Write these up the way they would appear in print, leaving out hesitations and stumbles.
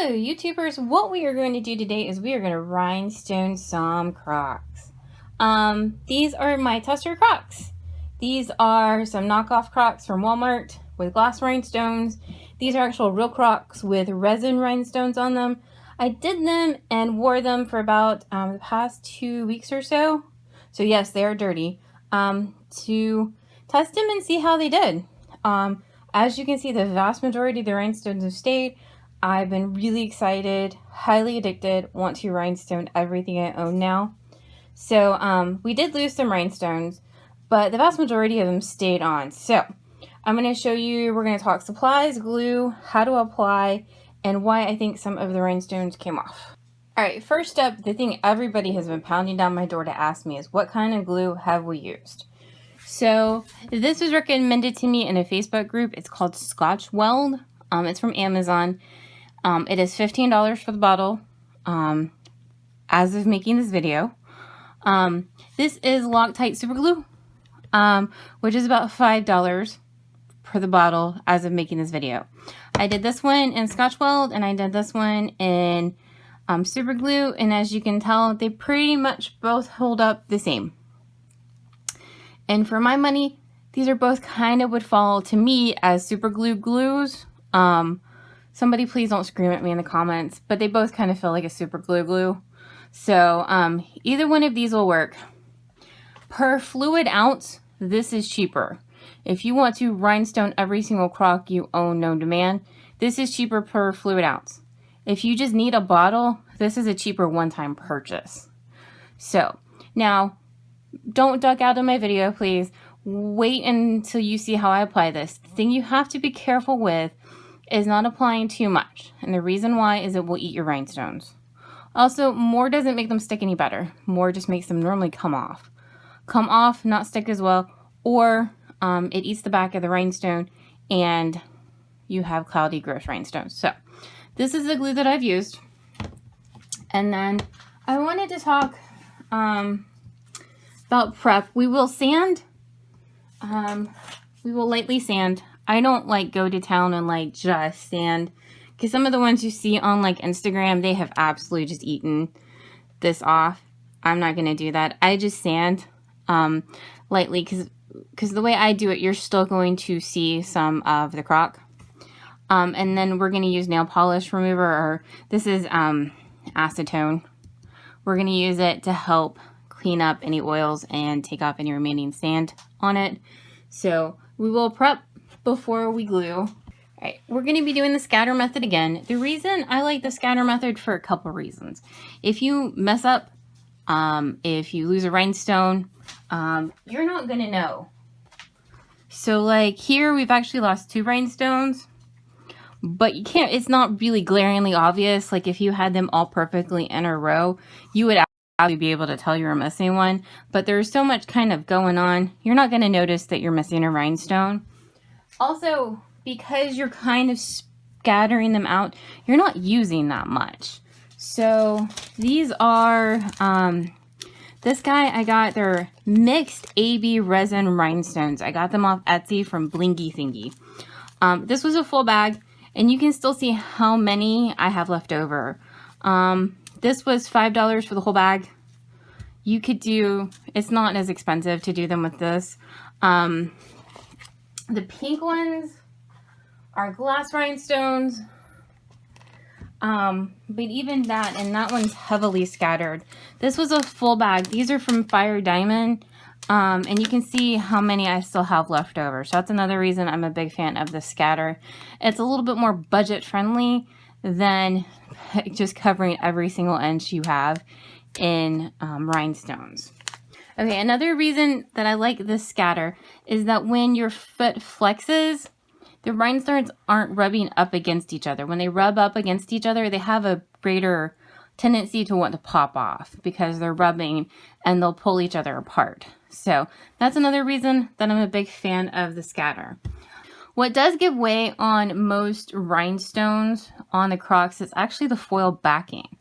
Hello YouTubers, what we are going to do today is we are going to rhinestone some Crocs. These are my tester Crocs. These are some knockoff Crocs from Walmart with glass rhinestones. These are actual real Crocs with resin rhinestones on them. I did them and wore them for about the past 2 weeks or so. So yes, they are dirty. To test them and see how they did. As you can see, the vast majority of the rhinestones have stayed. I've been really excited, highly addicted, want to rhinestone everything I own now. So we did lose some rhinestones, but the vast majority of them stayed on. So I'm going to show you, we're going to talk supplies, glue, how to apply, and why I think some of the rhinestones came off. Alright, first up, the thing everybody has been pounding down my door to ask me is what kind of glue have we used? So this was recommended to me in a Facebook group. It's called Scotch Weld. It's from Amazon. It is $15 for the bottle as of making this video. This is Loctite super glue, which is about $5 for the bottle as of making this video. I did this one in Scotch Weld and I did this one in super glue, and as you can tell, they pretty much both hold up the same. And for my money, these are both kind of would fall to me as super glue glues. Somebody please don't scream at me in the comments, but they both kind of feel like a super glue. So either one of these will work. Per fluid ounce, this is cheaper. If you want to rhinestone every single Croc you own known to man, this is cheaper per fluid ounce. If you just need a bottle, this is a cheaper one-time purchase. So now, don't duck out of my video, please. Wait until you see how I apply this. The thing you have to be careful with is not applying too much, and the reason why is it will eat your rhinestones. Also, more doesn't make them stick any better. More just makes them normally come off, not stick as well, or it eats the back of the rhinestone and you have cloudy, gross rhinestones. So this is the glue that I've used. And then I wanted to talk about prep. We will sand. We will lightly sand. I don't like go to town and like just sand, because some of the ones you see on like Instagram, they have absolutely just eaten this off. I'm not going to do that. I just sand lightly because the way I do it, you're still going to see some of the Croc. And then we're going to use nail polish remover, or this is Acetone. We're going to use it to help clean up any oils and take off any remaining sand on it. So we will prep before we glue. All right, we're going to be doing the scatter method again. The reason I like the scatter method for a couple reasons. If you mess up, if you lose a rhinestone, you're not going to know. So like here, we've actually lost 2 rhinestones, but you can't, it's not really glaringly obvious. Like if you had them all perfectly in a row, you would actually be able to tell you were missing one, but there's so much kind of going on, you're not going to notice that you're missing a rhinestone. Also, because you're kind of scattering them out, you're not using that much. So these are, this guy I got, they're mixed AB resin rhinestones. I got them off Etsy from BlingeeThingee. This was a full bag, and you can still see how many I have left over. This was $5 for the whole bag. You could do, it's not as expensive to do them with this. The pink ones are glass rhinestones. But even that, and that one's heavily scattered. This was a full bag. These are from Fire Diamond. And you can see how many I still have left over. So that's another reason I'm a big fan of the scatter. It's a little bit more budget friendly than just covering every single inch you have in rhinestones. Okay, another reason that I like this scatter is that when your foot flexes, the rhinestones aren't rubbing up against each other. When they rub up against each other, they have a greater tendency to want to pop off because they're rubbing and they'll pull each other apart. So that's another reason that I'm a big fan of the scatter. What does give way on most rhinestones on the Crocs is actually the foil backing.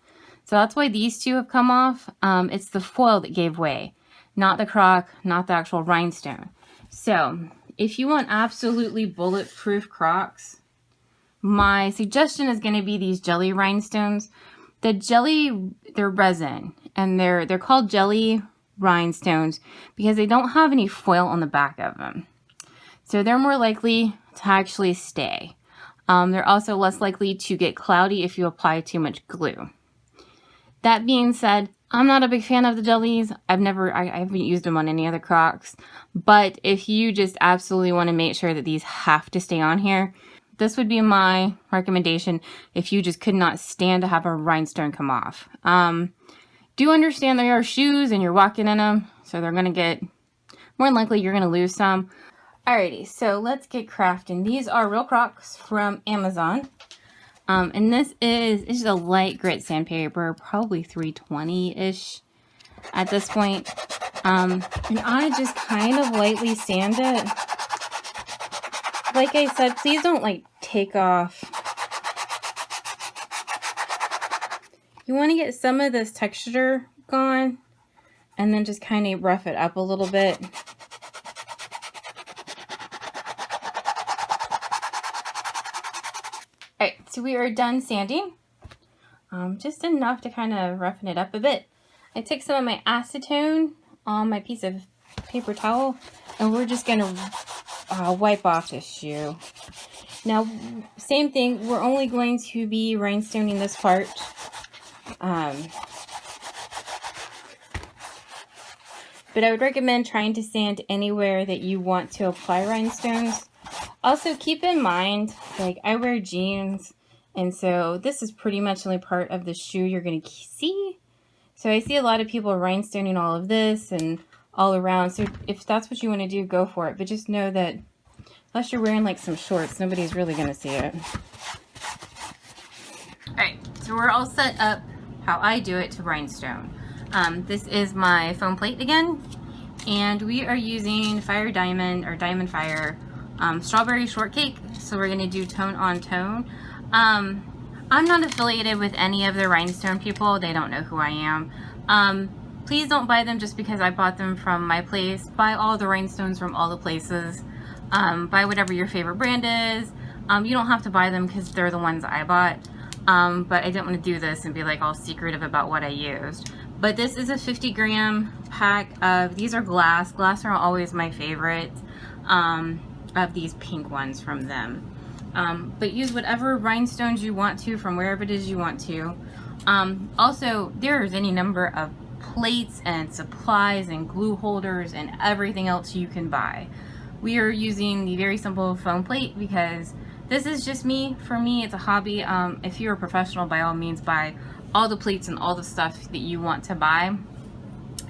So that's why these two have come off. It's the foil that gave way, not the Croc, not the actual rhinestone. So if you want absolutely bulletproof Crocs, my suggestion is going to be these jelly rhinestones. The jelly, they're resin, and they're called jelly rhinestones because they don't have any foil on the back of them. So they're more likely to actually stay. They're also less likely to get cloudy if you apply too much glue. That being said, I'm not a big fan of the jellies. I haven't used them on any other Crocs. But if you just absolutely want to make sure that these have to stay on here, this would be my recommendation if you just could not stand to have a rhinestone come off. Do understand they are shoes and you're walking in them, so they're going to get, more than likely you're going to lose some. Alrighty, so let's get crafting. These are real Crocs from Amazon. And this is a light grit sandpaper, probably 320-ish at this point. And I just kind of lightly sand it. Like I said, please don't like take off. You want to get some of this texture gone and then just kind of rough it up a little bit. Alright, so we are done sanding. Just enough to kind of roughen it up a bit. I took some of my acetone on my piece of paper towel and we're just going to wipe off this shoe. Now, same thing, we're only going to be rhinestoning this part. But I would recommend trying to sand anywhere that you want to apply rhinestones. Also, keep in mind, like, I wear jeans, and so this is pretty much the only part of the shoe you're going to see. So I see a lot of people rhinestoning all of this and all around. So if that's what you want to do, go for it. But just know that unless you're wearing, like, some shorts, nobody's really going to see it. Alright, so we're all set up how I do it to rhinestone. This is my foam plate again, and we are using Fire Diamond or Diamond Fire Strawberry Shortcake, so we're going to do tone on tone. I'm not affiliated with any of the rhinestone people. They don't know who I am. Please don't buy them just because I bought them from my place. Buy all the rhinestones from all the places. Buy whatever your favorite brand is. You don't have to buy them because they're the ones I bought. But I didn't want to do this and be like all secretive about what I used. But this is a 50-gram pack of, these are glass. Glass are always my favorite of these pink ones from them. But use whatever rhinestones you want to from wherever it is you want to. Also, there's any number of plates and supplies and glue holders and everything else you can buy. We are using the very simple foam plate because this is just me. For me, it's a hobby. If you're a professional, by all means, buy all the plates and all the stuff that you want to buy.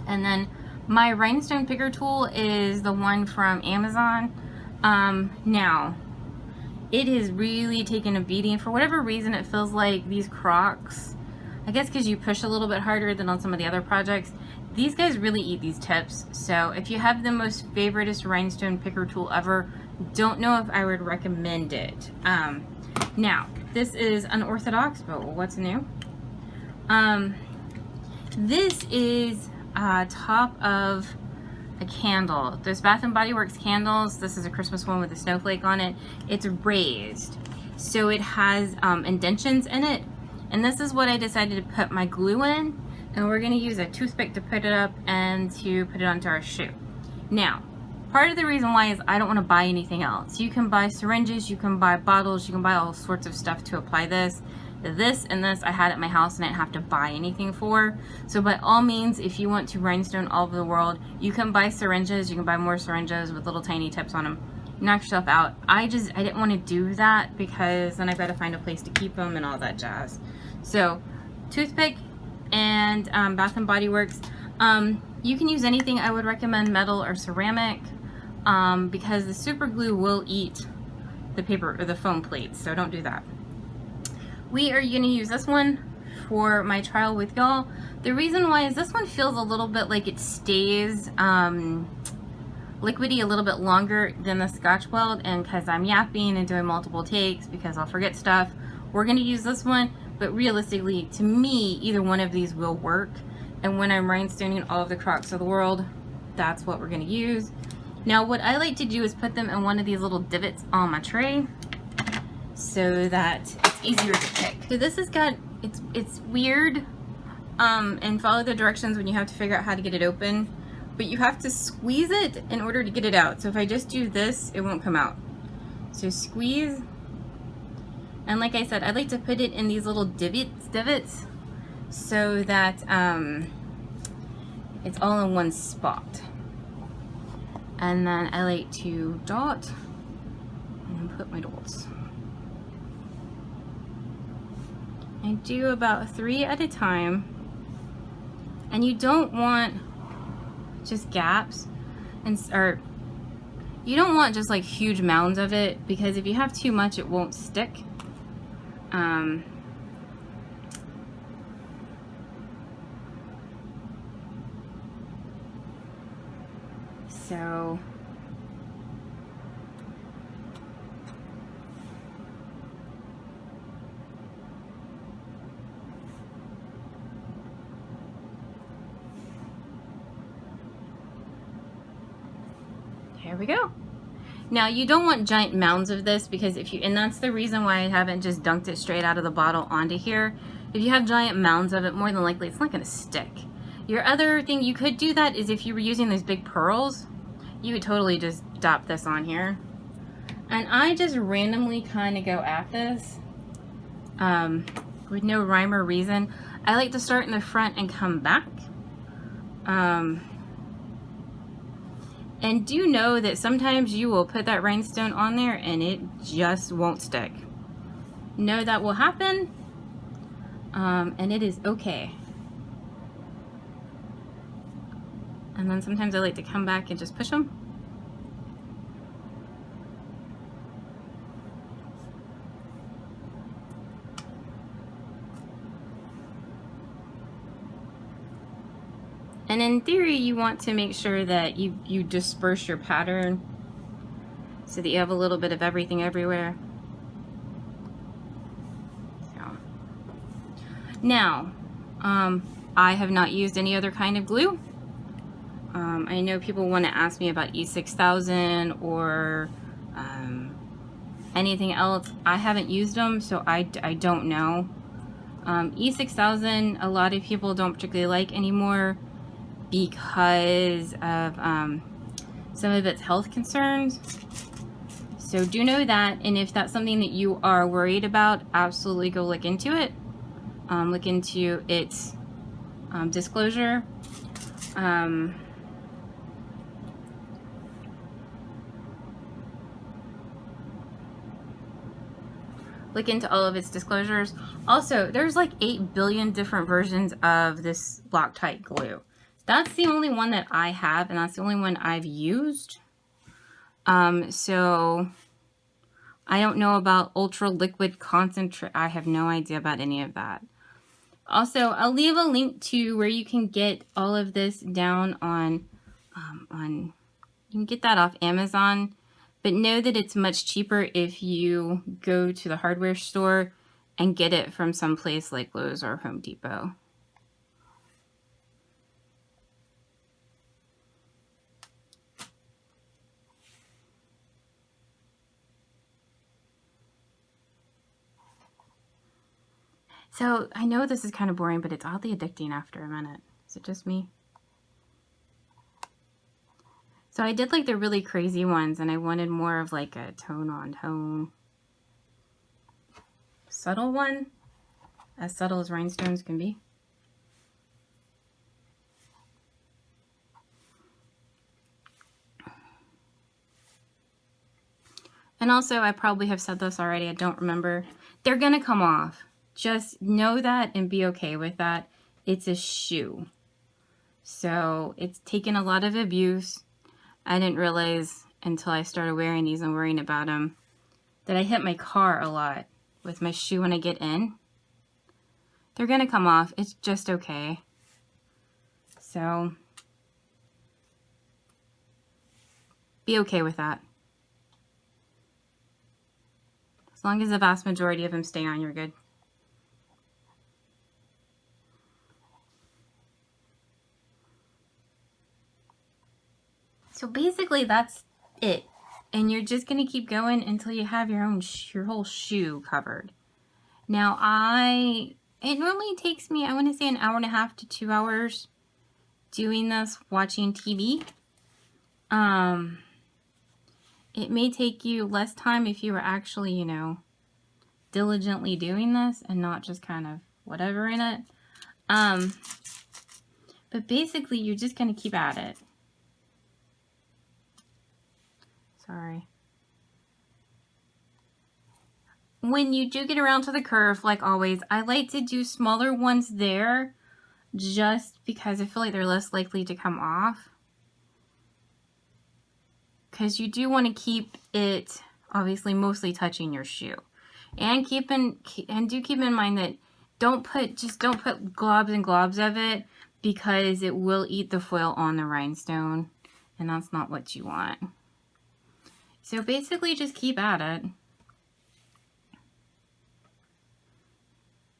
And then my rhinestone picker tool is the one from Amazon. Now, it has really taken a beating. For whatever reason, it feels like these Crocs, I guess because you push a little bit harder than on some of the other projects, these guys really eat these tips. So if you have the most favoriteest rhinestone picker tool ever, don't know if I would recommend it. Now, this is unorthodox, but what's new? This is top of a candle. Those Bath & Body Works candles, this is a Christmas one with a snowflake on it. It's raised, so it has indentions in it. And this is what I decided to put my glue in. And we're going to use a toothpick to put it up and to put it onto our shoe. Now, part of the reason why is I don't want to buy anything else. You can buy syringes, you can buy bottles, you can buy all sorts of stuff to apply this. This and this I had at my house and I didn't have to buy anything for. So by all means, if you want to rhinestone all over the world, you can buy syringes, you can buy more syringes with little tiny tips on them. Knock yourself out. I didn't want to do that because then I've got to find a place to keep them and all that jazz. So, toothpick and Bath & Body Works. You can use anything. I would recommend metal or ceramic because the super glue will eat the paper or the foam plates, so don't do that. We are going to use this one for my trial with y'all. The reason why is this one feels a little bit like it stays liquidy a little bit longer than the Scotch Weld, and because I'm yapping and doing multiple takes because I'll forget stuff, we're going to use this one. But realistically, to me, either one of these will work. And when I'm rhinestoning all of the Crocs of the world, that's what we're going to use. Now, what I like to do is put them in one of these little divots on my tray. so that it's easier to pick. So this has got, it's weird, and follow the directions when you have to figure out how to get it open, but you have to squeeze it in order to get it out. So if I just do this, it won't come out. So squeeze, and like I said, I like to put it in these little divots so that it's all in one spot. And then I like to dot and then put my dots. I do about 3 at a time, and you don't want just gaps, or you don't want just like huge mounds of it, because if you have too much it won't stick. So there we go. Now you don't want giant mounds of this, because if you, and that's the reason why I haven't just dunked it straight out of the bottle onto here. If you have giant mounds of it, more than likely it's not going to stick. Your other thing you could do that is if you were using those big pearls, you would totally just dop this on here. And I just randomly kind of go at this with no rhyme or reason. I like to start in the front and come back. And do know that sometimes you will put that rhinestone on there and it just won't stick. Know that will happen, and it is okay. And then sometimes I like to come back and just push them. And in theory, you want to make sure that you disperse your pattern so that you have a little bit of everything everywhere. So. Now, I have not used any other kind of glue. I know people want to ask me about E6000 or anything else. I haven't used them, so I don't know. E6000, a lot of people don't particularly like anymore because of some of its health concerns. So do know that, and if that's something that you are worried about, absolutely go look into it. Look into its disclosure. Look into all of its disclosures. Also, there's like 8 billion different versions of this Loctite glue. That's the only one that I have, and that's the only one I've used. So I don't know about ultra liquid concentrate. I have no idea about any of that. Also, I'll leave a link to where you can get all of this down on you can get that off Amazon. But know that it's much cheaper if you go to the hardware store and get it from some place like Lowe's or Home Depot. So I know this is kind of boring, but it's oddly addicting after a minute. Is it just me? So I did like the really crazy ones, and I wanted more of like a tone on tone. Subtle one, as subtle as rhinestones can be. And also, I probably have said this already, I don't remember. They're gonna come off. Just know that and be okay with that. It's a shoe. So it's taken a lot of abuse. I didn't realize until I started wearing these and worrying about them that I hit my car a lot with my shoe when I get in. They're gonna come off. It's just okay. So be okay with that. As long as the vast majority of them stay on, you're good. So basically that's it. And you're just going to keep going until you have your whole shoe covered. Now it normally takes me, I want to say, an hour and a half to 2 hours doing this, watching TV. It may take you less time if you were actually, you know, diligently doing this and not just kind of whatever in it. But basically, you're just going to keep at it. Sorry. When you do get around to the curve, like always, I like to do smaller ones there just because I feel like they're less likely to come off. Because you do want to keep it, obviously, mostly touching your shoe. And keep in mind that don't put globs and globs of it, because it will eat the foil on the rhinestone, and that's not what you want. So basically just keep at it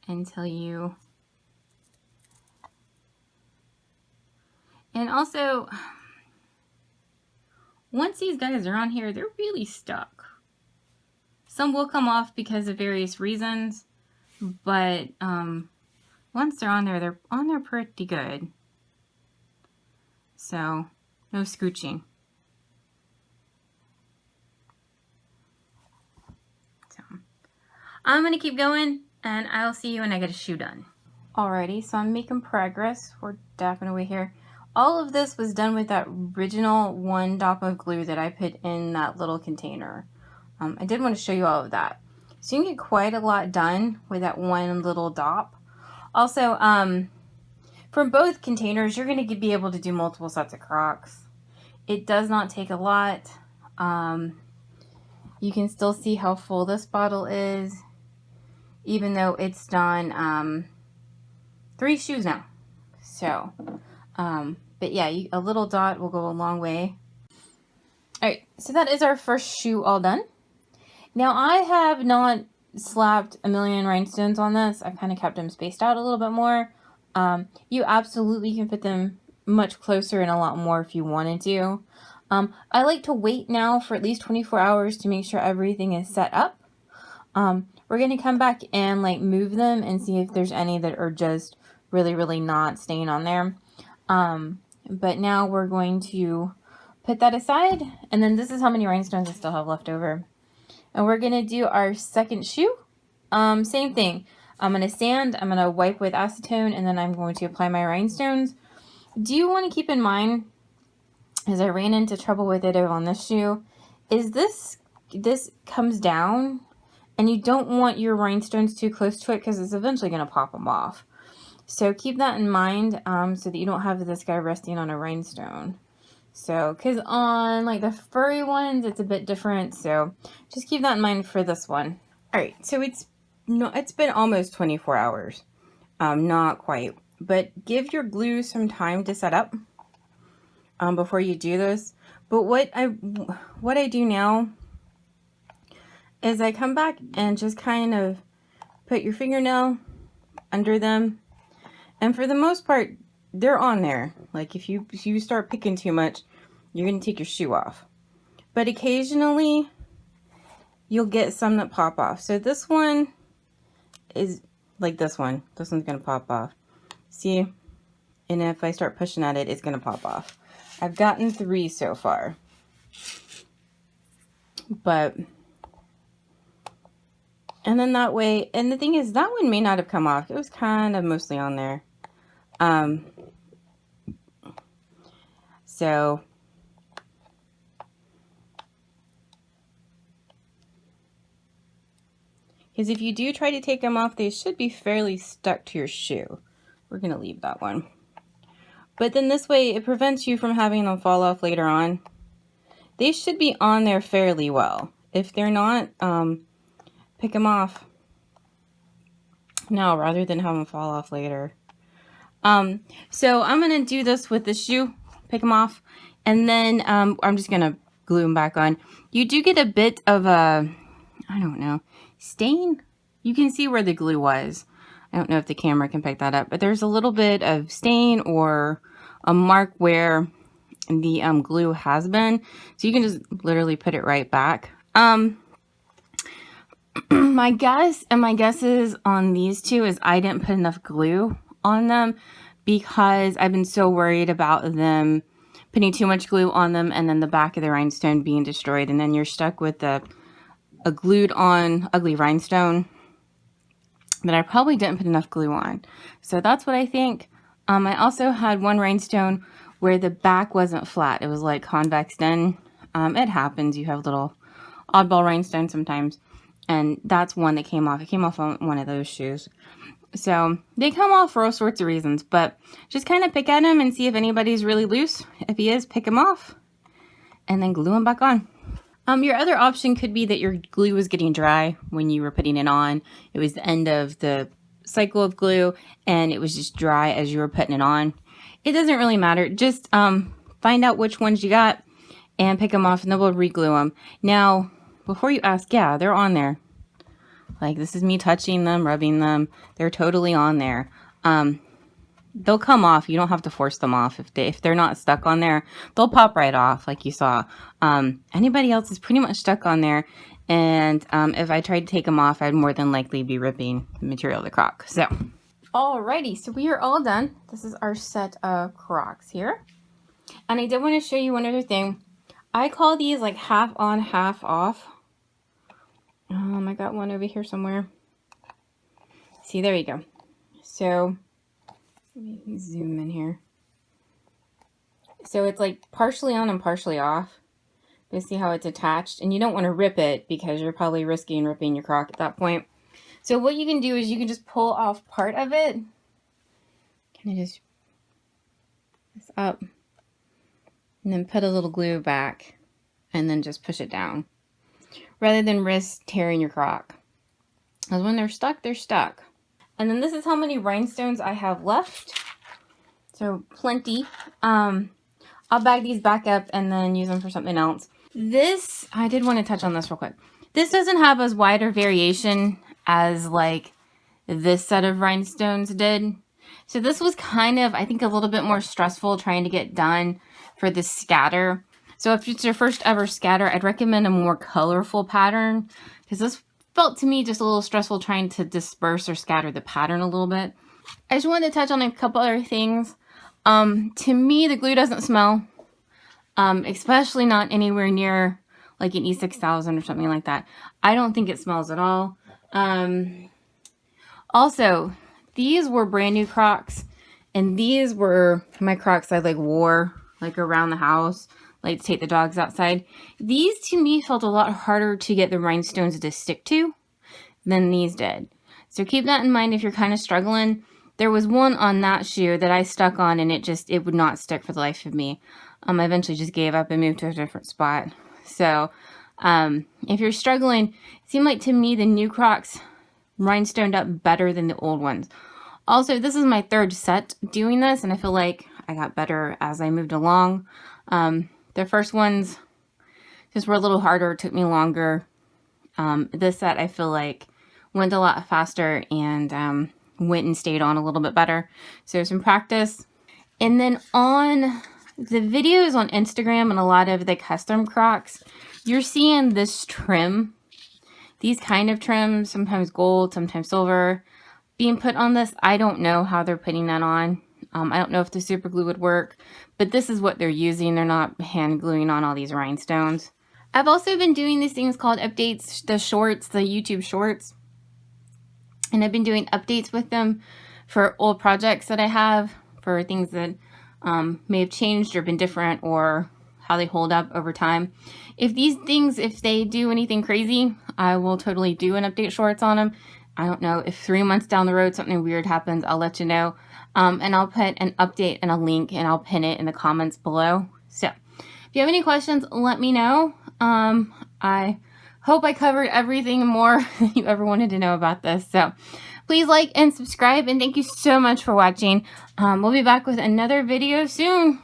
until you... And also, once these guys are on here, they're really stuck. Some will come off because of various reasons, but once they're on there pretty good. So, no scooching. So, I'm going to keep going, and I'll see you when I get a shoe done. Alrighty, so I'm making progress. We're definitely here. All of this was done with that original 1 dot of glue that I put in that little container. I did want to show you all of that. So you can get quite a lot done with that 1 little dop. Also, from both containers, you're going to be able to do multiple sets of Crocs. It does not take a lot. You can still see how full this bottle is, even though it's done 3 shoes now. So, but yeah, a little dot will go a long way. Alright, so that is our first shoe all done. Now, I have not slapped a million rhinestones on this. I've kind of kept them spaced out a little bit more. You absolutely can put them much closer and a lot more if you wanted to. I like to wait now for at least 24 hours to make sure everything is set up. We're going to come back and like move them and see if there's any that are just really not staying on there. But now we're going to put that aside, and then this is how many rhinestones I still have left over. And we're going to do our second shoe. Same thing. I'm going to sand, I'm going to wipe with acetone, and then I'm going to apply my rhinestones. Do you want to keep in mind, as I ran into trouble with it on this shoe, is this comes down, and you don't want your rhinestones too close to it because it's eventually going to pop them off. So keep that in mind, so that you don't have this guy resting on a rhinestone. So, because on like the furry ones, it's a bit different. So just keep that in mind for this one. All right, so it's been almost 24 hours. Not quite, but give your glue some time to set up before you do this. But what I do now is I come back and just kind of put your fingernail under them. And for the most part, they're on there. Like if you start picking too much, you're going to take your shoe off. But occasionally, you'll get some that pop off. So this one is like this one. This one's going to pop off. See? And if I start pushing at it, it's going to pop off. I've gotten 3 so far. But, and then that way, and the thing is, that one may not have come off. It was kind of mostly on there. So, because if you do try to take them off, they should be fairly stuck to your shoe. We're going to leave that one. But then this way, it prevents you from having them fall off later on. They should be on there fairly well. If they're not, pick them off now rather than have them fall off later. So I'm going to do this with the shoe, pick them off, and then I'm just going to glue them back on. You do get a bit of a, I don't know, stain. You can see where the glue was. I don't know if the camera can pick that up, but there's a little bit of stain or a mark where the glue has been. So you can just literally put it right back. My guesses on these two is I didn't put enough glue on them because I've been so worried about them putting too much glue on them and then the back of the rhinestone being destroyed, and then you're stuck with a glued on ugly rhinestone that I probably didn't put enough glue on. So that's what I think. I also had one rhinestone where the back wasn't flat. It was like convexed in. It happens. You have little oddball rhinestones sometimes. And that's one that came off. It came off on one of those shoes. So they come off for all sorts of reasons, but just kind of pick at them and see if anybody's really loose. If he is, pick him off and then glue him back on. Your other option could be that your glue was getting dry when you were putting it on. It was the end of the cycle of glue and it was just dry as you were putting it on. It doesn't really matter. Just find out which ones you got and pick them off, and then we'll re-glue them. Now, before you ask, yeah, they're on there. Like, this is me touching them, rubbing them. They're totally on there. They'll come off. You don't have to force them off. If they're not stuck on there, they'll pop right off like you saw. Anybody else is pretty much stuck on there. And if I tried to take them off, I'd more than likely be ripping the material of the Croc. So, alrighty. So we are all done. This is our set of Crocs here. And I did want to show you one other thing. I call these like half on, half off. I got one over here somewhere. See, there you go. So, let me zoom in here. So it's like partially on and partially off. You see how it's attached? And you don't want to rip it because you're probably risking ripping your Croc at that point. So what you can do is you can just pull off part of it. Kind of just this up. And then put a little glue back. And then just push it down. Rather than risk tearing your Croc. Because when they're stuck, they're stuck. And then this is how many rhinestones I have left. So plenty. I'll bag these back up and then use them for something else. This, I did want to touch on this real quick. This doesn't have as wide a variation as like this set of rhinestones did. So this was kind of, I think, a little bit more stressful trying to get done for the scatter. So if it's your first ever scatter, I'd recommend a more colorful pattern because this felt to me just a little stressful trying to disperse or scatter the pattern a little bit. I just wanted to touch on a couple other things. To me, the glue doesn't smell, especially not anywhere near like an E6000 or something like that. I don't think it smells at all. Also, these were brand new Crocs, and these were my Crocs I like wore like around the house, like to take the dogs outside. These to me felt a lot harder to get the rhinestones to stick to than these did. So keep that in mind if you're kind of struggling. There was one on that shoe that I stuck on and it would not stick for the life of me. I eventually just gave up and moved to a different spot. So if you're struggling, it seemed like to me the new Crocs rhinestoned up better than the old ones. Also, this is my third set doing this, and I feel like I got better as I moved along. The first ones just were a little harder, took me longer. This set I feel like went a lot faster and went and stayed on a little bit better. So some practice. And then on the videos on Instagram and a lot of the custom Crocs, you're seeing this trim. These kind of trims, sometimes gold, sometimes silver, being put on this. I don't know how they're putting that on. I don't know if the super glue would work, but this is what they're using. They're not hand gluing on all these rhinestones. I've also been doing these things called updates, the shorts, the YouTube shorts. And I've been doing updates with them for old projects that I have, for things that may have changed or been different, or how they hold up over time. If these things, if they do anything crazy, I will totally do an update shorts on them. I don't know, if 3 months down the road something weird happens, I'll let you know. And I'll put an update and a link, and I'll pin it in the comments below. So if you have any questions, let me know. I hope I covered everything and more that you ever wanted to know about this. So please like and subscribe, and thank you so much for watching. We'll be back with another video soon.